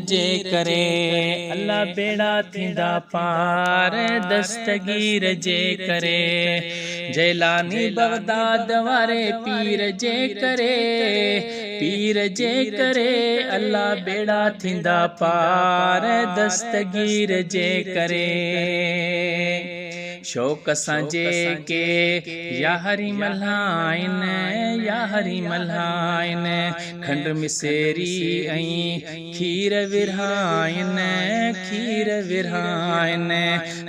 जे करे अल्लाह बेड़ा थींदा पार दस्तगीर जे करे जैलानी बगदाद वारे पीर जे करे अल्लाह बेड़ा थींदा पार दस्तगीर जे करे शौक सां जेके याहरी मल्हाइन खंड मिसेरी ऐं खीर विरहाइन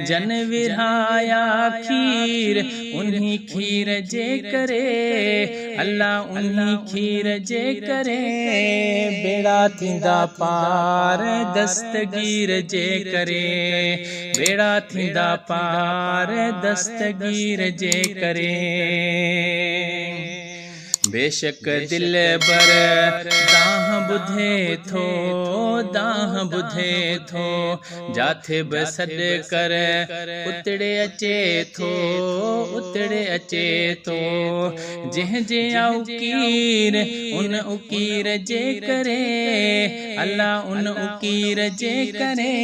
जन विरहाया खीर उन्हीं खीर जे करे अल्लाह उन्हीं खीर जे करे बेड़ा थींदा पार दस्तगीर जे करे बेड़ा थींदा पार दस्तगीर जे करे बेशक दिल बर दाह बुधे थो जाथे बसड कर उतड़े अचे थो जंहिं जे उकीर उन उकीर जे करे अल्लाह उन उकीर जे करे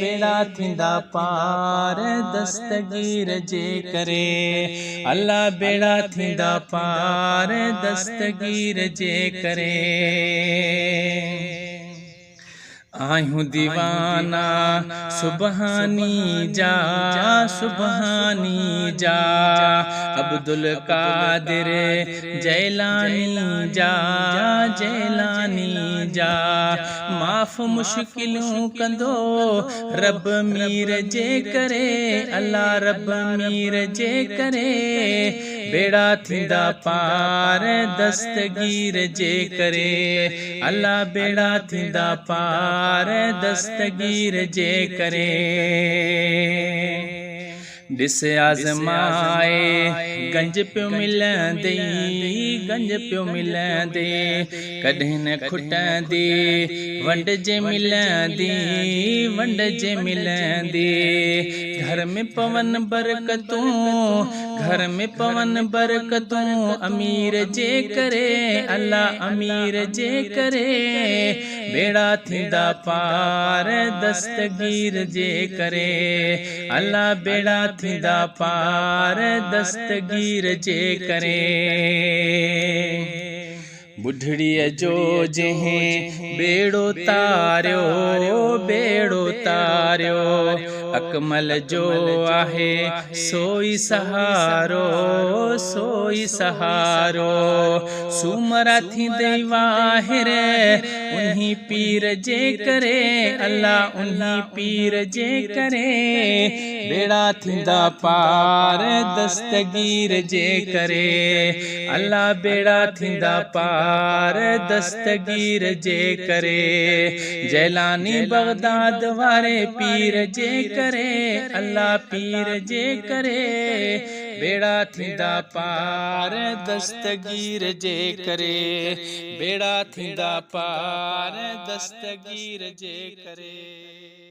बेड़ा थींदा पार दस्तगीर जे करे अल्लाह बेड़ा थींदा पार दस्तगीर जे करे आयूं दीवाना सुबहानी जा अब्दुल कादिर जैलानी जा माफ़ मुश्किलूं कंदो रब मीर जे करे अल्लाह रब मीर जे करे बेड़ा थींदा पार दस्तगीर जे करे अल्लाह बेड़ा थींदा पार दस्तगीर जे करे ॾिस आज़माए गंज पियो मिलंदे कॾहिं न खुटंदी वंड जे मिलंदी घर में पवन बरकतूं अमीर जे करे अल्लाह अमीर जे करे बेड़ा थींदा पार दस्तगीर जे करे अल्लाह बेड़ा थींदा पार दस्तगीर जे करे बुढ़ड़ीअ जो जंहिं बेड़ो तारियो अकमल जो आहे सोई सहारो सूमरा थींदे वाहिर उन्हीं पीर जे करे अल्लाह उन्हीं पीर जे करे बेड़ा थींदा पार दस्तगीर जे करे अल्लाह बेड़ा थींदा पार दस्तगीर जे करे जैलानी बगदाद वारे पीर जे करे अल्लाह पीर जे करे बेड़ा थींदा पार दस्तगीर जे करे बेड़ा थींदा पार दस्तगीर जे करे।